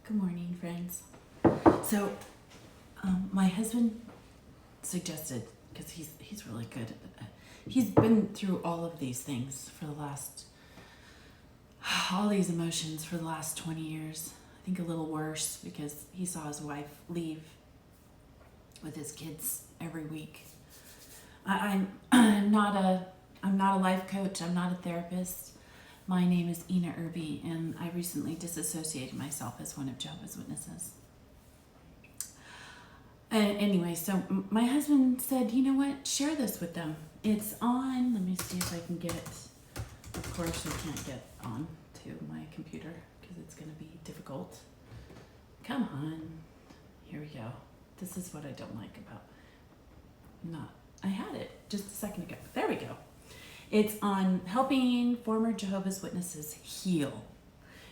Good morning, friends. So, my husband suggested, because he's really good at, he's been through all of these things for the last, all these emotions for the last 20 years. I think a little worse because he saw his wife leave with his kids every week. I'm not a life coach. I'm not a therapist. My name is Ina Irby, and I recently disassociated myself as one of Jehovah's Witnesses. Anyway, so my husband said, you know what, share this with them. It's on, let me see if I can get, of course I can't get on to my computer because it's going to be difficult. Come on, here we go. This is what I don't like about I had it just a second ago. There we go. It's on helping former Jehovah's Witnesses heal.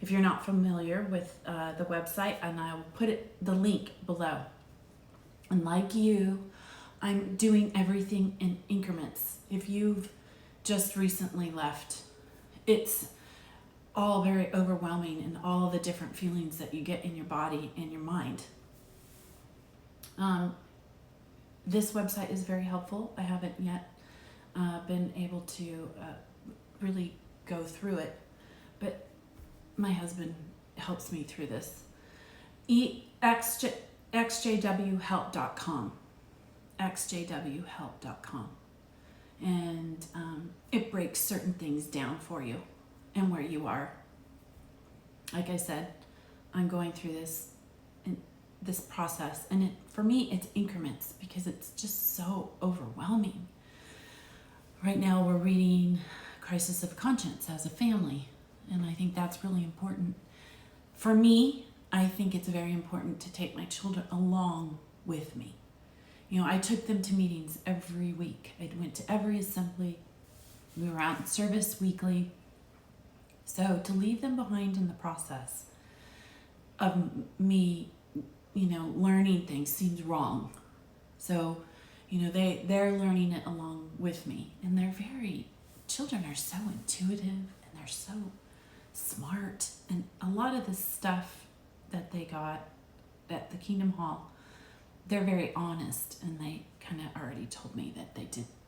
If you're not familiar with the website, and I will put the link below. And like you, I'm doing everything in increments. If you've just recently left, it's all very overwhelming and all the different feelings that you get in your body and your mind. This website is very helpful. I haven't yet been able to really go through it, but my husband helps me through this. ExJWhelp.com, ExJWhelp.com, and it breaks certain things down for you and where you are. Like I said, I'm going through this process, and for me it's increments because it's just so overwhelming. Right now we're reading Crisis of Conscience as a family, and I think that's really important. For me, I think it's very important to take my children along with me. You know, I took them to meetings every week. I went to every assembly. We were out in service weekly. So to leave them behind in the process of me, learning things seems wrong. So, they're learning it along with me. And children are so intuitive and they're so smart. And a lot of the stuff that they got at the Kingdom Hall, they're very honest, and they kind of already told me that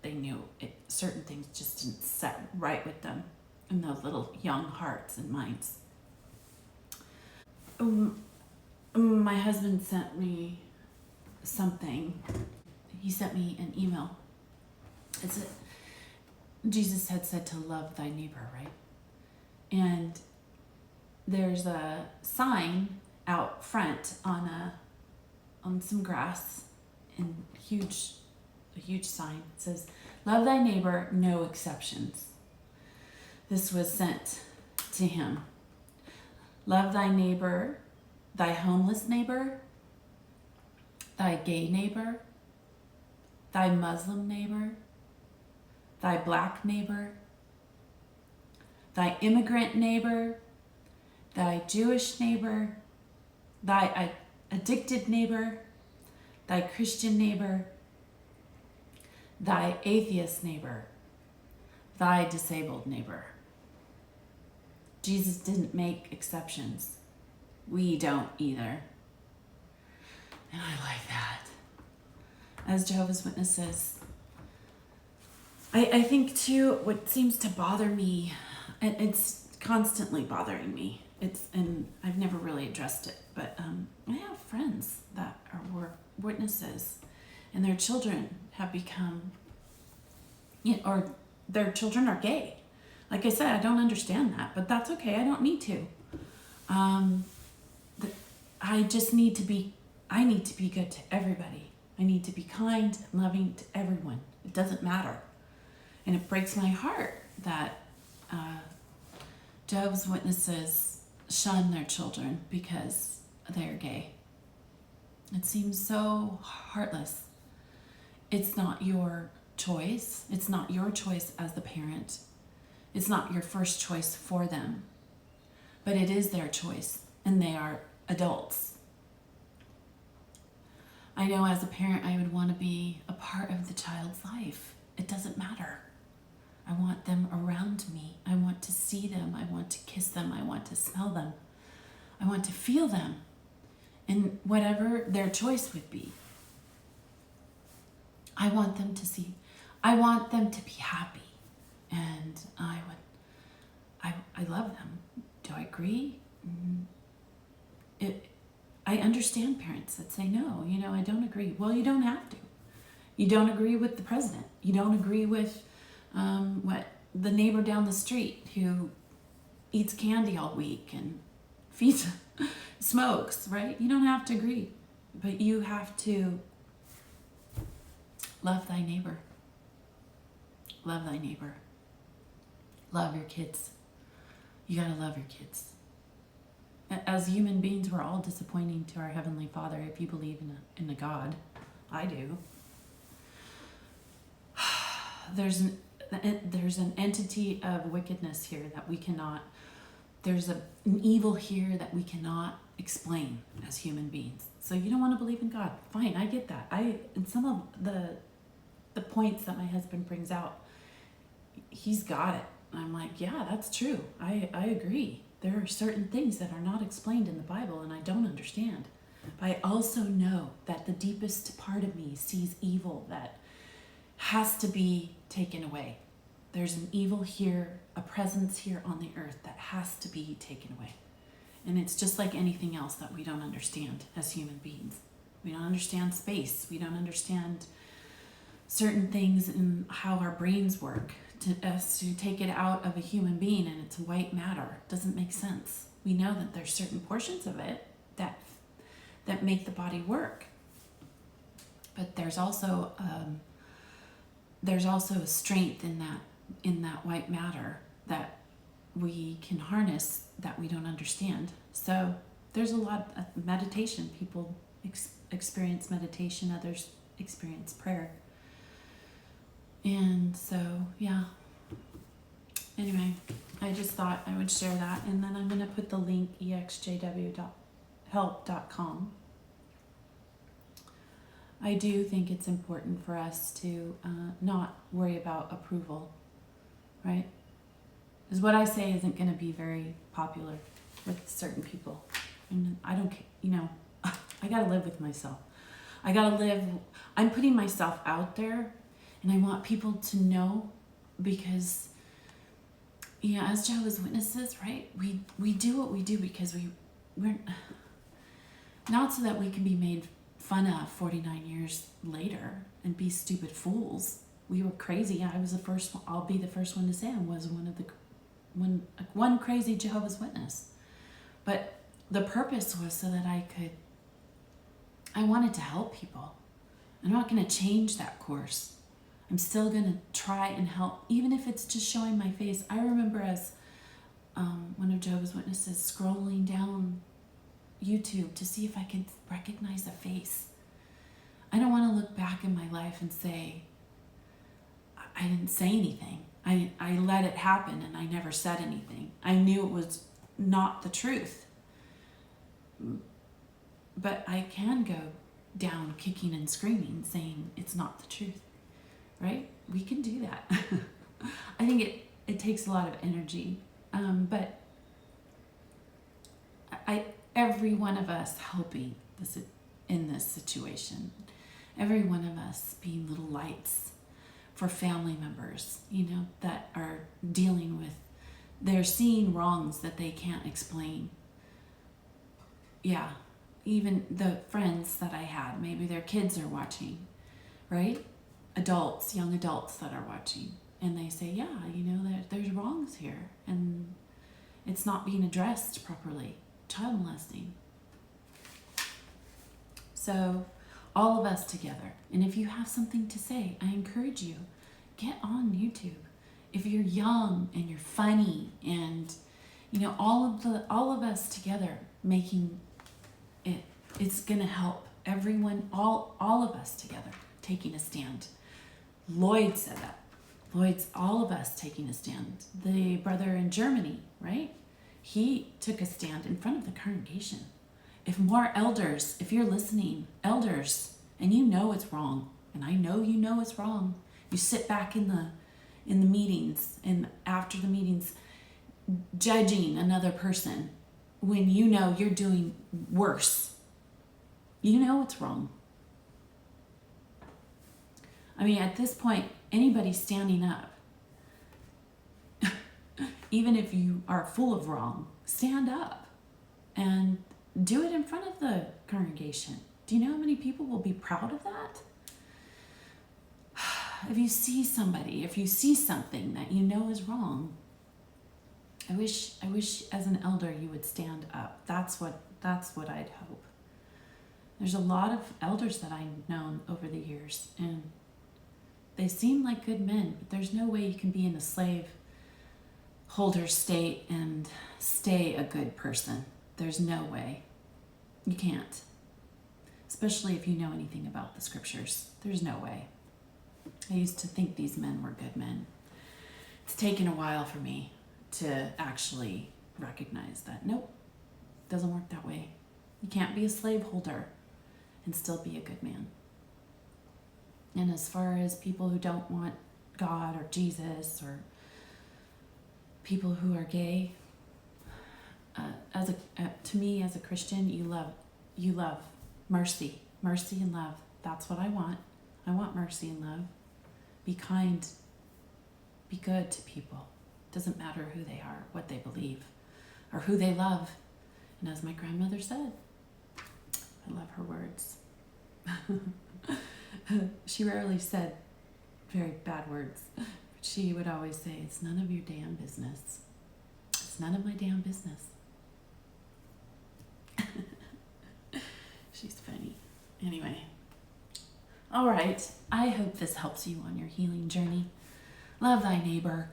they knew certain things just didn't set right with them in those little young hearts and minds. My husband sent me something. He sent me an email. Jesus had said to love thy neighbor, right? And there's a sign out front on some grass, and a huge sign. It says, love thy neighbor, no exceptions. This was sent to him. Love thy neighbor, thy homeless neighbor, thy gay neighbor, thy Muslim neighbor, thy black neighbor, thy immigrant neighbor, thy Jewish neighbor, thy addicted neighbor, thy Christian neighbor, thy atheist neighbor, thy disabled neighbor. Jesus didn't make exceptions. We don't either. And I like that. As Jehovah's Witnesses, I think too, what seems to bother me, and it's constantly bothering me, and I've never really addressed it, but I have friends that were witnesses, and their children have become, or their children are gay. Like I said, I don't understand that, but that's okay. I don't need to. I need to be good to everybody. I need to be kind and loving to everyone. It doesn't matter. And it breaks my heart that Jehovah's Witnesses shun their children because they're gay. It seems so heartless. It's not your choice. It's not your choice as the parent. It's not your first choice for them. But it is their choice, and they are adults. I know as a parent I would want to be a part of the child's life. It doesn't matter. I want them around me. I want to see them. I want to kiss them. I want to smell them. I want to feel them in whatever their choice would be. I want them to see, I want them to be happy. And I love them. Do I agree? I understand parents that say, no, I don't agree. Well, you don't have to. You don't agree with the president. You don't agree with what the neighbor down the street who eats candy all week and feeds, smokes, right? You don't have to agree, but you have to love thy neighbor. Love thy neighbor. Love your kids. You gotta love your kids. As human beings, we're all disappointing to our Heavenly Father if you believe in a God. I do. There's an entity of wickedness here that we cannot, there's an evil here that we cannot explain as human beings. So you don't want to believe in God. Fine, I get that. And some of the points that my husband brings out, he's got it. I'm like, yeah, that's true. I agree. There are certain things that are not explained in the Bible and I don't understand. But I also know that the deepest part of me sees evil that has to be taken away. There's an evil here, a presence here on the earth that has to be taken away. And it's just like anything else that we don't understand as human beings. We don't understand space. We don't understand certain things in how our brains work. To take it out of a human being and it's white matter doesn't make sense. We know that there's certain portions of it that make the body work, but there's also a strength in that white matter that we can harness that we don't understand. So there's a lot of meditation. People experience meditation, others experience prayer. And so, yeah. Anyway, I just thought I would share that. And then I'm going to put the link, exjw.help.com. I do think it's important for us to not worry about approval, right? Because what I say isn't going to be very popular with certain people. And I don't, I got to live with myself. I'm putting myself out there. And I want people to know because, as Jehovah's Witnesses, right? We do what we do because we're not so that we can be made fun of 49 years later and be stupid fools. We were crazy. I was the first one. I'll be the first one to say I was one crazy Jehovah's Witness. But the purpose was so that I wanted to help people. I'm not going to change that course. I'm still going to try and help, even if it's just showing my face. I remember as one of Jehovah's Witnesses scrolling down YouTube to see if I could recognize a face. I don't want to look back in my life and say, I didn't say anything. I let it happen and I never said anything. I knew it was not the truth. But I can go down kicking and screaming saying it's not the truth. Right? We can do that. I think it takes a lot of energy. But every one of us helping in this situation, every one of us being little lights for family members, that are dealing with, they're seeing wrongs that they can't explain. Yeah. Even the friends that I had, maybe their kids are watching, right? Adults, young adults that are watching, and they say, yeah, there's wrongs here and it's not being addressed properly. Child molesting. So all of us together, and if you have something to say, I encourage you, get on YouTube. If you're young and you're funny and all of us together making it's gonna help everyone, all of us together taking a stand. Lloyd said that. All of us taking a stand. The brother in Germany, right? He took a stand in front of the congregation. If more elders, if you're listening, elders, and it's wrong, and I know it's wrong, you sit back in the meetings and after the meetings judging another person, when you know you're doing worse. You know it's wrong. I mean, at this point, anybody standing up, even if you are full of wrong, stand up and do it in front of the congregation. Do you know how many people will be proud of that? If you see somebody, if you see something that you know is wrong, I wish as an elder you would stand up. That's what I'd hope. There's a lot of elders that I've known over the years, and they seem like good men, but there's no way you can be in a slave holder state and stay a good person. There's no way. You can't. Especially if you know anything about the scriptures. There's no way. I used to think these men were good men. It's taken a while for me to actually recognize that. Nope, doesn't work that way. You can't be a slave holder and still be a good man. And as far as people who don't want God or Jesus, or people who are gay, to me as a Christian, you love mercy and love. That's what I want. I want mercy and love. Be kind. Be good to people. Doesn't matter who they are, what they believe, or who they love. And as my grandmother said, I love her words. She rarely said very bad words, but she would always say, it's none of your damn business. It's none of my damn business. She's funny. Anyway. All right. I hope this helps you on your healing journey. Love thy neighbor.